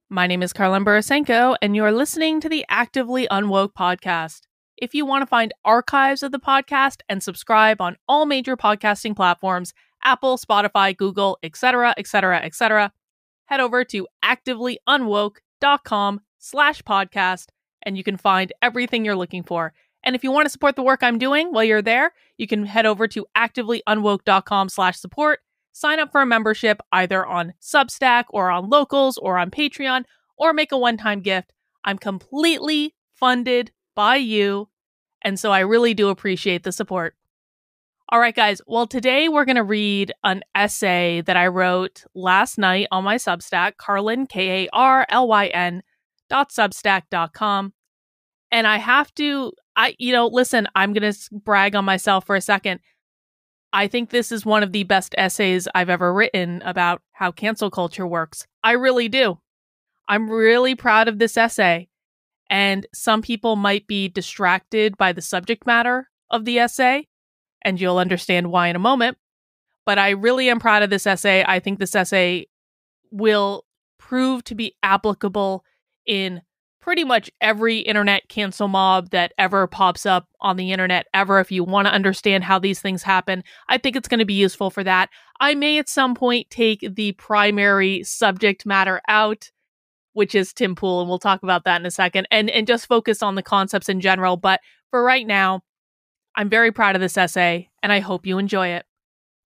My name is Carlin Borisenko, and you're listening to the Actively Unwoke podcast. If you want to find archives of the podcast and subscribe on all major podcasting platforms, Apple, Spotify, Google, etc., head over to activelyunwoke.com/podcast, and you can find everything you're looking for. And if you want to support the work I'm doing while you're there, you can head over to activelyunwoke.com/support. Sign up for a membership either on Substack or on Locals or on Patreon, or make a one-time gift. I'm completely funded by you, and so I really do appreciate the support. All right, guys. Well, today we're going to read an essay that I wrote last night on my Substack, Carlin, KARLYN.substack.com. And I have to, listen, I'm going to brag on myself for a second. I think this is one of the best essays I've ever written about how cancel culture works. I really do. I'm really proud of this essay. And some people might be distracted by the subject matter of the essay, and you'll understand why in a moment. But I really am proud of this essay. I think this essay will prove to be applicable in pretty much every internet cancel mob that ever pops up on the internet ever. If you want to understand how these things happen, I think it's going to be useful for that. I may at some point take the primary subject matter out, which is Tim Pool, and we'll talk about that in a second, and just focus on the concepts in general. But for right now, I'm very proud of this essay, and I hope you enjoy it.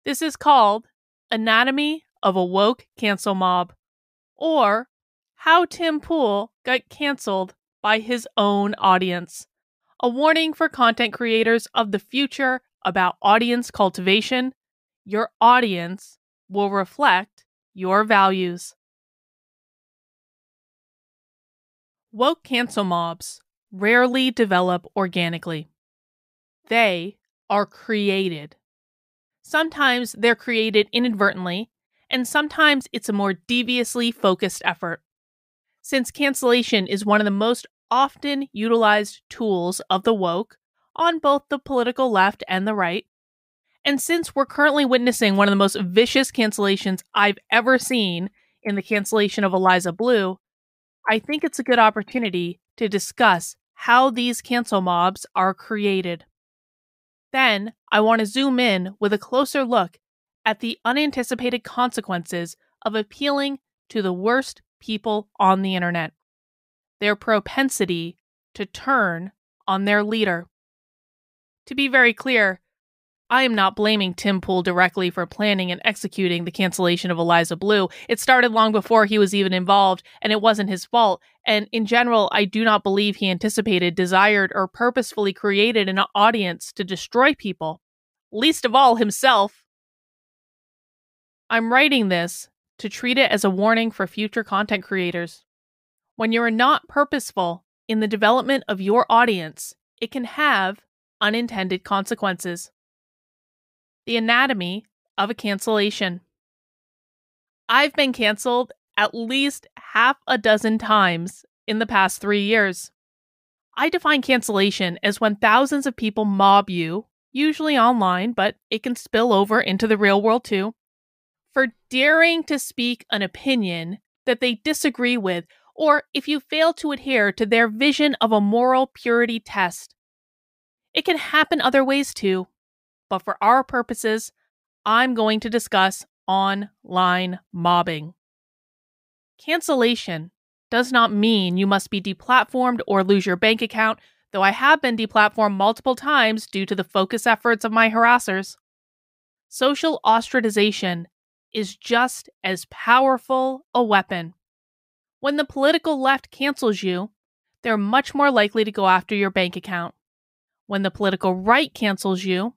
This is called Anatomy of a Woke Cancel Mob, or How Tim Pool Got Canceled by His Own Audience. A warning for content creators of the future about audience cultivation. Your audience will reflect your values. Woke cancel mobs rarely develop organically. They are created. Sometimes they're created inadvertently, and sometimes it's a more deviously focused effort. Since cancellation is one of the most often utilized tools of the woke on both the political left and the right, and since we're currently witnessing one of the most vicious cancellations I've ever seen in the cancellation of Eliza Blue, I think it's a good opportunity to discuss how these cancel mobs are created. Then, I want to zoom in with a closer look at the unanticipated consequences of appealing to the worst people on the internet, their propensity to turn on their leader. To be very clear, I am not blaming Tim Pool directly for planning and executing the cancellation of Eliza Blue. It started long before he was even involved, and it wasn't his fault. And in general, I do not believe he anticipated, desired, or purposefully created an audience to destroy people, least of all himself. I'm writing this to treat it as a warning for future content creators. When you are not purposeful in the development of your audience, it can have unintended consequences. The anatomy of a cancellation. I've been canceled at least half a dozen times in the past 3 years. I define cancellation as when thousands of people mob you, usually online, but it can spill over into the real world too, for daring to speak an opinion that they disagree with, or if you fail to adhere to their vision of a moral purity test. It can happen other ways too, but for our purposes, I'm going to discuss online mobbing. Cancellation does not mean you must be deplatformed or lose your bank account, though I have been deplatformed multiple times due to the focus efforts of my harassers. Social ostracization is just as powerful a weapon. When the political left cancels you, they're much more likely to go after your bank account. When the political right cancels you,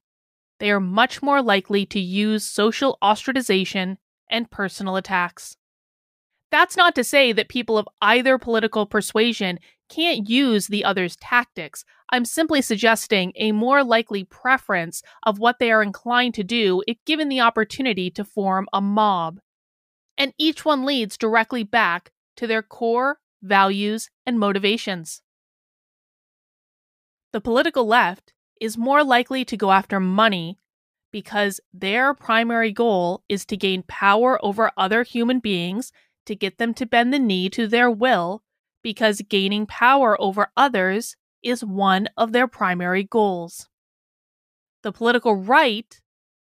they are much more likely to use social ostracization and personal attacks. That's not to say that people of either political persuasion can't use the other's tactics. I'm simply suggesting a more likely preference of what they are inclined to do if given the opportunity to form a mob. And each one leads directly back to their core values and motivations. The political left is more likely to go after money because their primary goal is to gain power over other human beings, to get them to bend the knee to their will because gaining power over others is one of their primary goals. The political right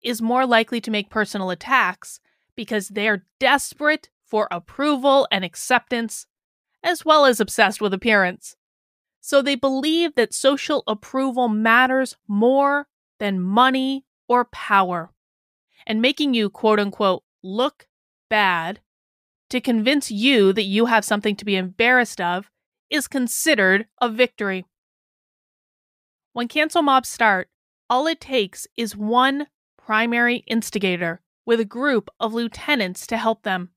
is more likely to make personal attacks because they are desperate for approval and acceptance, as well as obsessed with appearance. So they believe that social approval matters more than money or power. And making you, quote unquote, look bad to convince you that you have something to be embarrassed of is considered a victory. When cancel mobs start, all it takes is one primary instigator with a group of lieutenants to help them.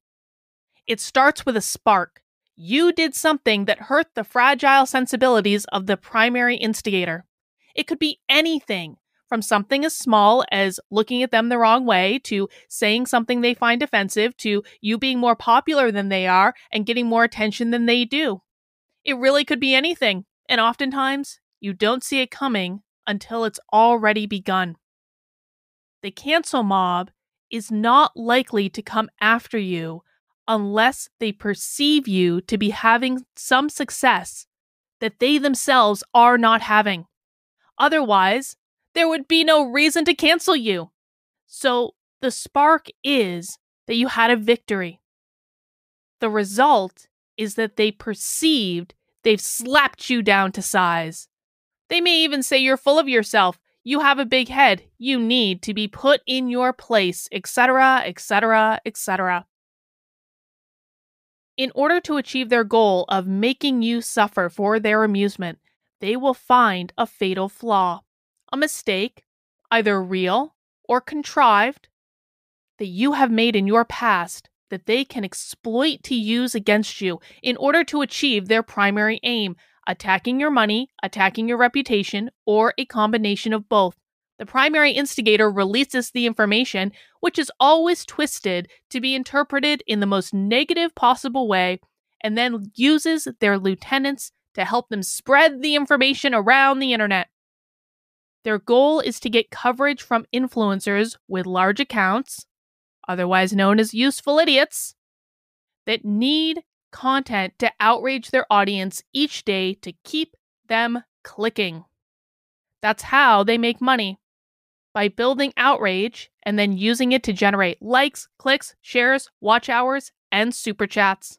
It starts with a spark. You did something that hurt the fragile sensibilities of the primary instigator. It could be anything, from something as small as looking at them the wrong way, to saying something they find offensive, to you being more popular than they are and getting more attention than they do. It really could be anything, and oftentimes, you don't see it coming until it's already begun. The cancel mob is not likely to come after you unless they perceive you to be having some success that they themselves are not having. Otherwise, there would be no reason to cancel you. So the spark is that you had a victory. The result is that they perceived they've slapped you down to size. They may even say you're full of yourself, you have a big head, you need to be put in your place, etc., etc., etc. In order to achieve their goal of making you suffer for their amusement, they will find a fatal flaw, a mistake, either real or contrived, that you have made in your past that they can exploit to use against you in order to achieve their primary aim, attacking your money, attacking your reputation, or a combination of both. The primary instigator releases the information, which is always twisted to be interpreted in the most negative possible way, and then uses their lieutenants to help them spread the information around the internet. Their goal is to get coverage from influencers with large accounts, otherwise known as useful idiots, that need content to outrage their audience each day to keep them clicking. That's how they make money, by building outrage and then using it to generate likes, clicks, shares, watch hours, and super chats.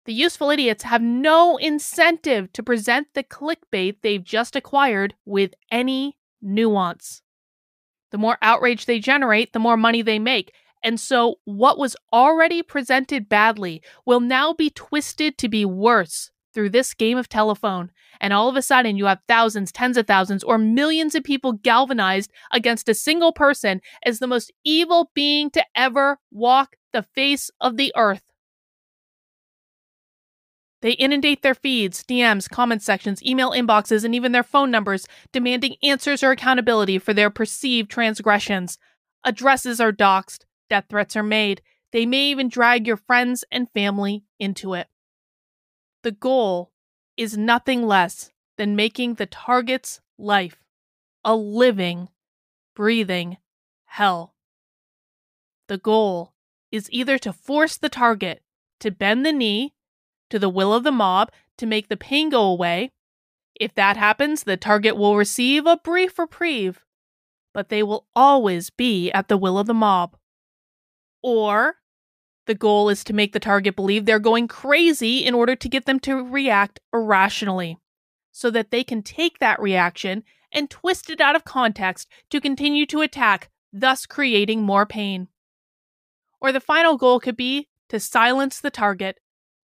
The useful idiots have no incentive to present the clickbait they've just acquired with any nuance. The more outrage they generate, the more money they make. And so what was already presented badly will now be twisted to be worse through this game of telephone. And all of a sudden you have thousands, tens of thousands, or millions of people galvanized against a single person as the most evil being to ever walk the face of the earth. They inundate their feeds, DMs, comment sections, email inboxes, and even their phone numbers, demanding answers or accountability for their perceived transgressions. Addresses are doxed, death threats are made. They may even drag your friends and family into it. The goal is nothing less than making the target's life a living, breathing hell. The goal is either to force the target to bend the knee to the will of the mob to make the pain go away. If that happens, the target will receive a brief reprieve, but they will always be at the will of the mob. Or the goal is to make the target believe they're going crazy in order to get them to react irrationally, so that they can take that reaction and twist it out of context to continue to attack, thus creating more pain. Or the final goal could be to silence the target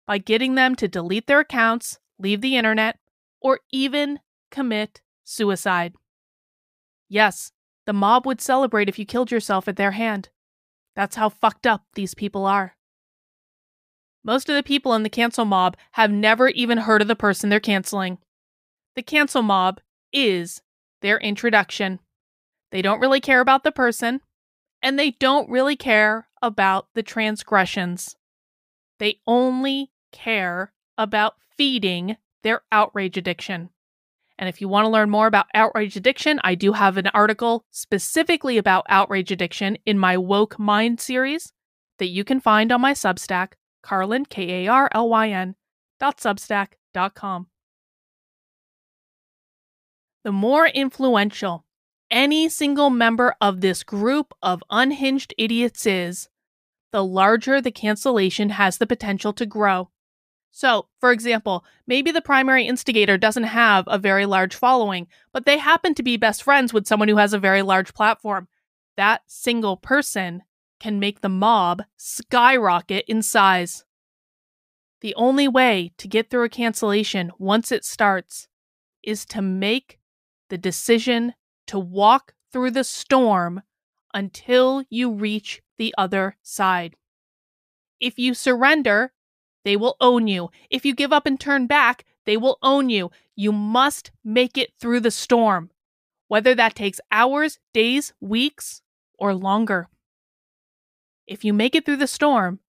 by getting them to delete their accounts, leave the internet, or even commit suicide. Yes, the mob would celebrate if you killed yourself at their hand. That's how fucked up these people are. Most of the people in the cancel mob have never even heard of the person they're canceling. The cancel mob is their introduction. They don't really care about the person, and they don't really care about the transgressions. They only care about feeding their outrage addiction. And if you want to learn more about outrage addiction, I do have an article specifically about outrage addiction in my Woke Mind series. that you can find on my Substack, Carlyn, Karlyn, .substack.com. The more influential any single member of this group of unhinged idiots is, the larger the cancellation has the potential to grow. So, for example, maybe the primary instigator doesn't have a very large following, but they happen to be best friends with someone who has a very large platform. That single person can make the mob skyrocket in size. The only way to get through a cancellation once it starts is to make the decision to walk through the storm until you reach the other side. If you surrender, they will own you. If you give up and turn back, they will own you. You must make it through the storm, whether that takes hours, days, weeks, or longer. If you make it through the storm,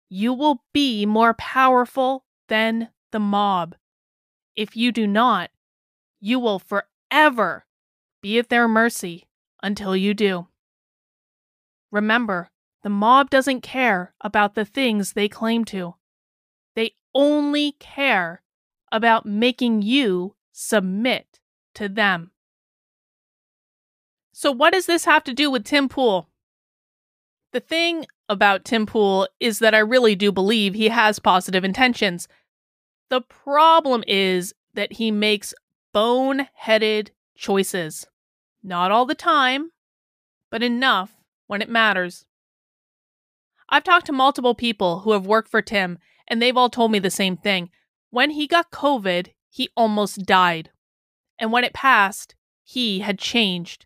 you will be more powerful than the mob. If you do not, you will forever be at their mercy until you do. Remember, the mob doesn't care about the things they claim to. They only care about making you submit to them. So what does this have to do with Tim Pool? The thing about Tim Pool is that I really do believe he has positive intentions. The problem is that he makes boneheaded choices. Not all the time, but enough when it matters. I've talked to multiple people who have worked for Tim, and they've all told me the same thing. When he got COVID, he almost died. And when it passed, he had changed.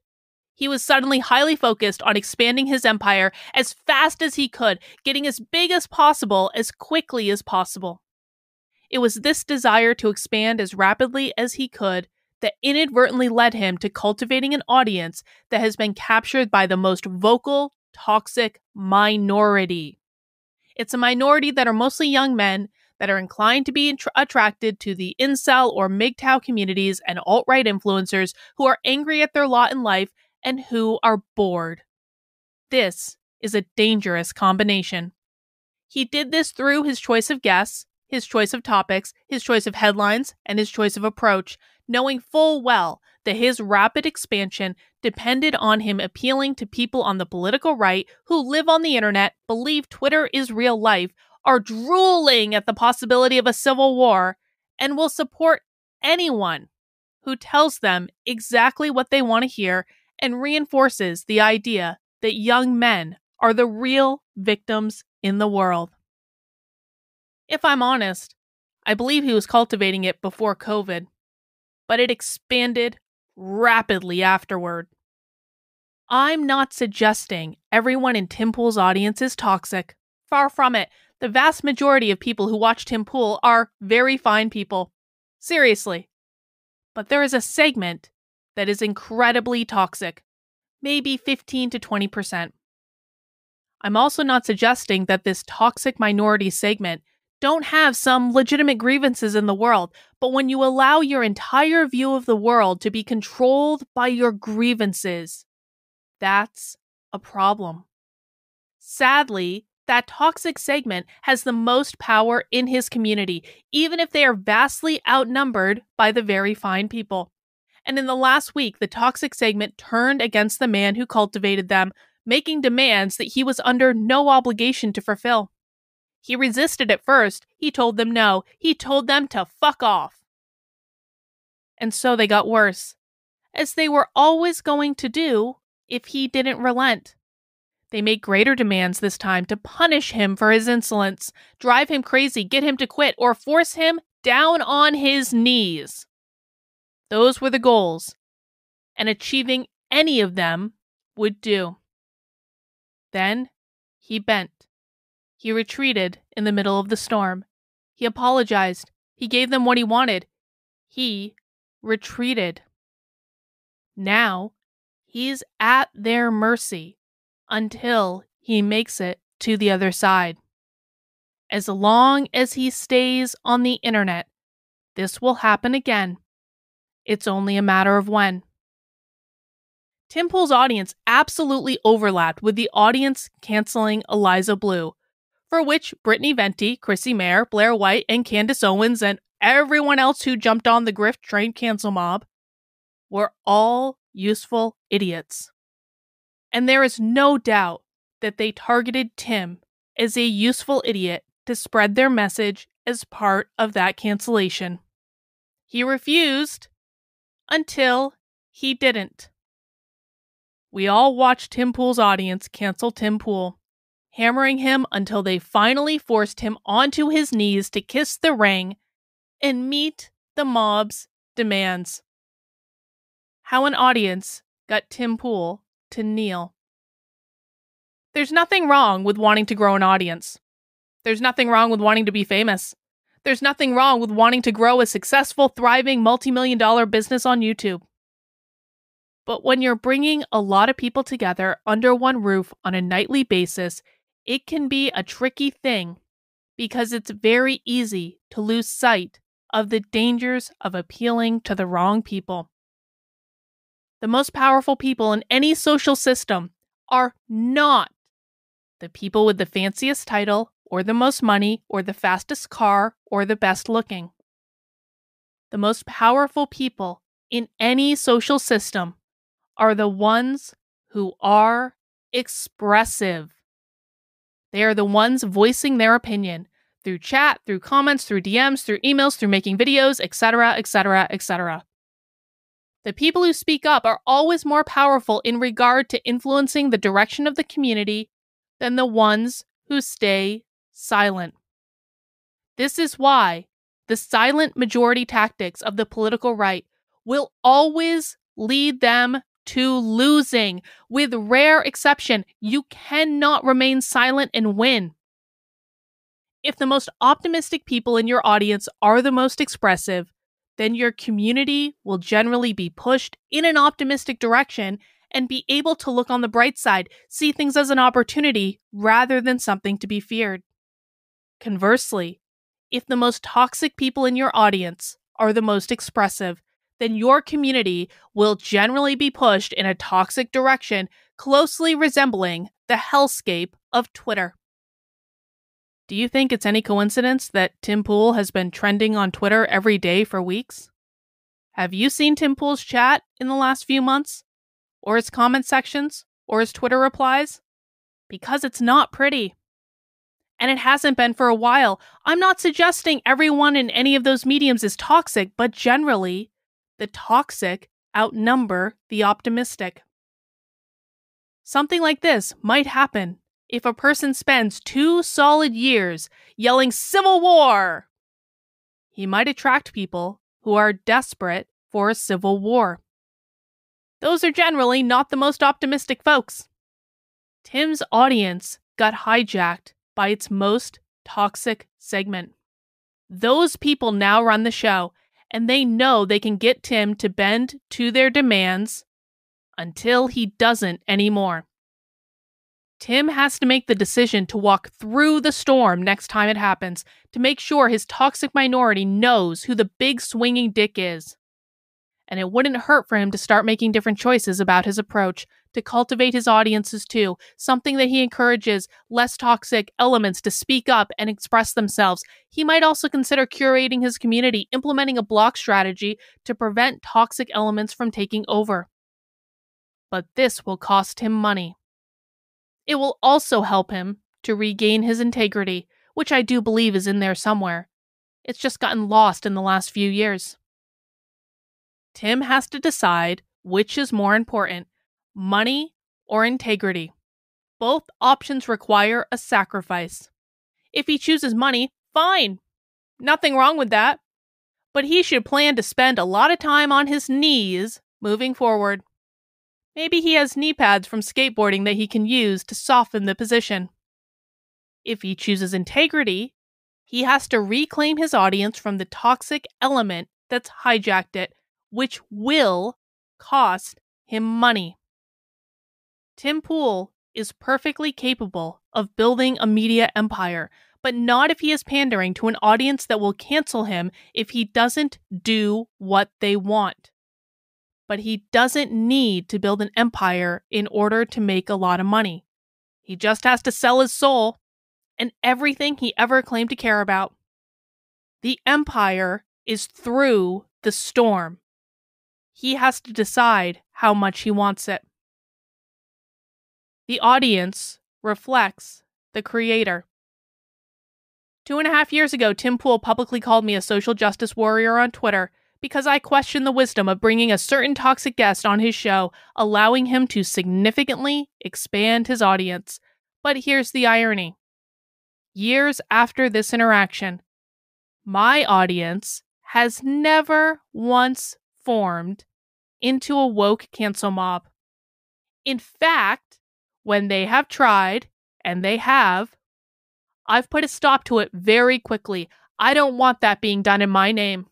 He was suddenly highly focused on expanding his empire as fast as he could, getting as big as possible as quickly as possible. It was this desire to expand as rapidly as he could that inadvertently led him to cultivating an audience that has been captured by the most vocal, toxic minority. It's a minority that are mostly young men that are inclined to be attracted to the incel or MGTOW communities and alt-right influencers who are angry at their lot in life and who are bored. This is a dangerous combination. He did this through his choice of guests, his choice of topics, his choice of headlines, and his choice of approach, knowing full well that his rapid expansion depended on him appealing to people on the political right who live on the internet, believe Twitter is real life, are drooling at the possibility of a civil war, and will support anyone who tells them exactly what they want to hear and reinforces the idea that young men are the real victims in the world. If I'm honest, I believe he was cultivating it before COVID, but it expanded rapidly afterward. I'm not suggesting everyone in Tim Pool's audience is toxic. Far from it. The vast majority of people who watch Tim Pool are very fine people. Seriously. But there is a segment that is incredibly toxic. Maybe 15 to 20%. I'm also not suggesting that this toxic minority segment don't have some legitimate grievances in the world, but when you allow your entire view of the world to be controlled by your grievances, that's a problem. Sadly, that toxic segment has the most power in his community, even if they are vastly outnumbered by the very fine people. And in the last week, the toxic segment turned against the man who cultivated them, making demands that he was under no obligation to fulfill. He resisted at first. He told them no. He told them to fuck off. And so they got worse, as they were always going to do if he didn't relent. They made greater demands this time to punish him for his insolence, drive him crazy, get him to quit, or force him down on his knees. Those were the goals, and achieving any of them would do. Then he bent. He retreated in the middle of the storm. He apologized. He gave them what he wanted. He retreated. Now, he's at their mercy until he makes it to the other side. As long as he stays on the internet, this will happen again. It's only a matter of when. Tim Pool's audience absolutely overlapped with the audience canceling Eliza Blue, for which Brittany Venti, Chrissy Mayer, Blair White, and Candace Owens, and everyone else who jumped on the grift train cancel mob were all useful idiots. And there is no doubt that they targeted Tim as a useful idiot to spread their message as part of that cancellation. He refused until he didn't. We all watched Tim Pool's audience cancel Tim Pool, hammering him until they finally forced him onto his knees to kiss the ring and meet the mob's demands. How an audience got Tim Pool to kneel. There's nothing wrong with wanting to grow an audience. There's nothing wrong with wanting to be famous. There's nothing wrong with wanting to grow a successful, thriving, multi-million-dollar business on YouTube. But when you're bringing a lot of people together under one roof on a nightly basis, it can be a tricky thing because it's very easy to lose sight of the dangers of appealing to the wrong people. The most powerful people in any social system are not the people with the fanciest title or the most money or the fastest car or the best looking. The most powerful people in any social system are the ones who are expressive. They are the ones voicing their opinion through chat, through comments, through DMs, through emails, through making videos, etc., etc., etc. The people who speak up are always more powerful in regard to influencing the direction of the community than the ones who stay silent. This is why the silent majority tactics of the political right will always lead them to losing. With rare exception, you cannot remain silent and win. If the most optimistic people in your audience are the most expressive, then your community will generally be pushed in an optimistic direction and be able to look on the bright side, see things as an opportunity rather than something to be feared. Conversely, if the most toxic people in your audience are the most expressive, then your community will generally be pushed in a toxic direction closely resembling the hellscape of Twitter. Do you think it's any coincidence that Tim Pool has been trending on Twitter every day for weeks? Have you seen Tim Pool's chat in the last few months? Or his comment sections? Or his Twitter replies? Because it's not pretty. And it hasn't been for a while. I'm not suggesting everyone in any of those mediums is toxic, but generally, the toxic outnumber the optimistic. Something like this might happen if a person spends 2 solid years yelling "Civil War." He might attract people who are desperate for a civil war. Those are generally not the most optimistic folks. Tim's audience got hijacked by its most toxic segment. Those people now run the show, and they know they can get Tim to bend to their demands until he doesn't anymore. Tim has to make the decision to walk through the storm next time it happens to make sure his toxic minority knows who the big swinging dick is. And it wouldn't hurt for him to start making different choices about his approach, to cultivate his audiences too, something that he encourages less toxic elements to speak up and express themselves. He might also consider curating his community, implementing a block strategy to prevent toxic elements from taking over. But this will cost him money. It will also help him to regain his integrity, which I do believe is in there somewhere. It's just gotten lost in the last few years. Tim has to decide which is more important, money or integrity. Both options require a sacrifice. If he chooses money, fine. Nothing wrong with that. But he should plan to spend a lot of time on his knees moving forward. Maybe he has knee pads from skateboarding that he can use to soften the position. If he chooses integrity, he has to reclaim his audience from the toxic element that's hijacked it, which will cost him money. Tim Pool is perfectly capable of building a media empire, but not if he is pandering to an audience that will cancel him if he doesn't do what they want. But he doesn't need to build an empire in order to make a lot of money. He just has to sell his soul. and everything he ever claimed to care about. The empire is through the storm. He has to decide how much he wants it. The audience reflects the creator. 2.5 years ago, Tim Pool publicly called me a social justice warrior on Twitter because I questioned the wisdom of bringing a certain toxic guest on his show, allowing him to significantly expand his audience. But here's the irony. Years after this interaction, my audience has never once formed into a woke cancel mob. In fact, when they have tried, and they have, I've put a stop to it very quickly. I don't want that being done in my name.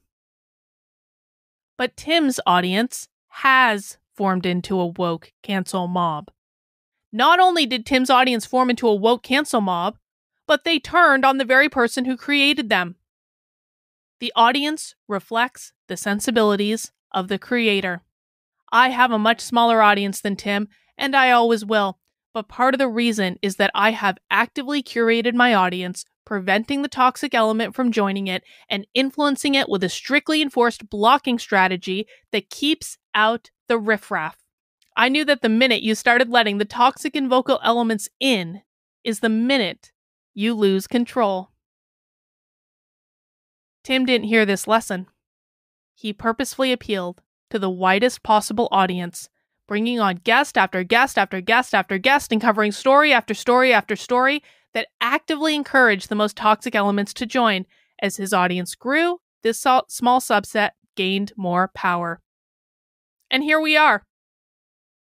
But Tim's audience has formed into a woke cancel mob. Not only did Tim's audience form into a woke cancel mob, but they turned on the very person who created them. The audience reflects the sensibilities of the creator. I have a much smaller audience than Tim, and I always will, but part of the reason is that I have actively curated my audience, preventing the toxic element from joining it and influencing it with a strictly enforced blocking strategy that keeps out the riffraff. I knew that the minute you started letting the toxic and vocal elements in is the minute you lose control. Tim didn't hear this lesson. He purposefully appealed to the widest possible audience, bringing on guest after guest after guest after guest and covering story after story after story that actively encouraged the most toxic elements to join. As his audience grew, this small subset gained more power. And here we are.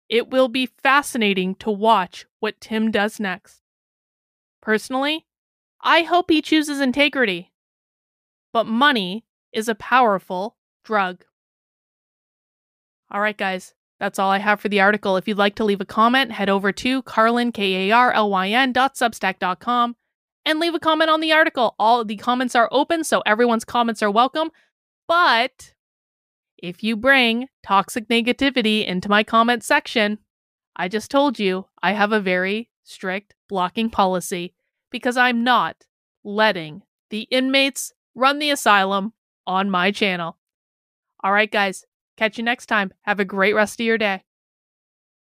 It will be fascinating to watch what Tim does next. Personally, I hope he chooses integrity. But money is a powerful drug. All right, guys, that's all I have for the article. If you'd like to leave a comment, head over to Karlyn, KARLYN.substack.com, and leave a comment on the article. All of the comments are open, so everyone's comments are welcome. But if you bring toxic negativity into my comment section, I just told you I have a very strict blocking policy because I'm not letting the inmates run the asylum on my channel. All right, guys, catch you next time. Have a great rest of your day.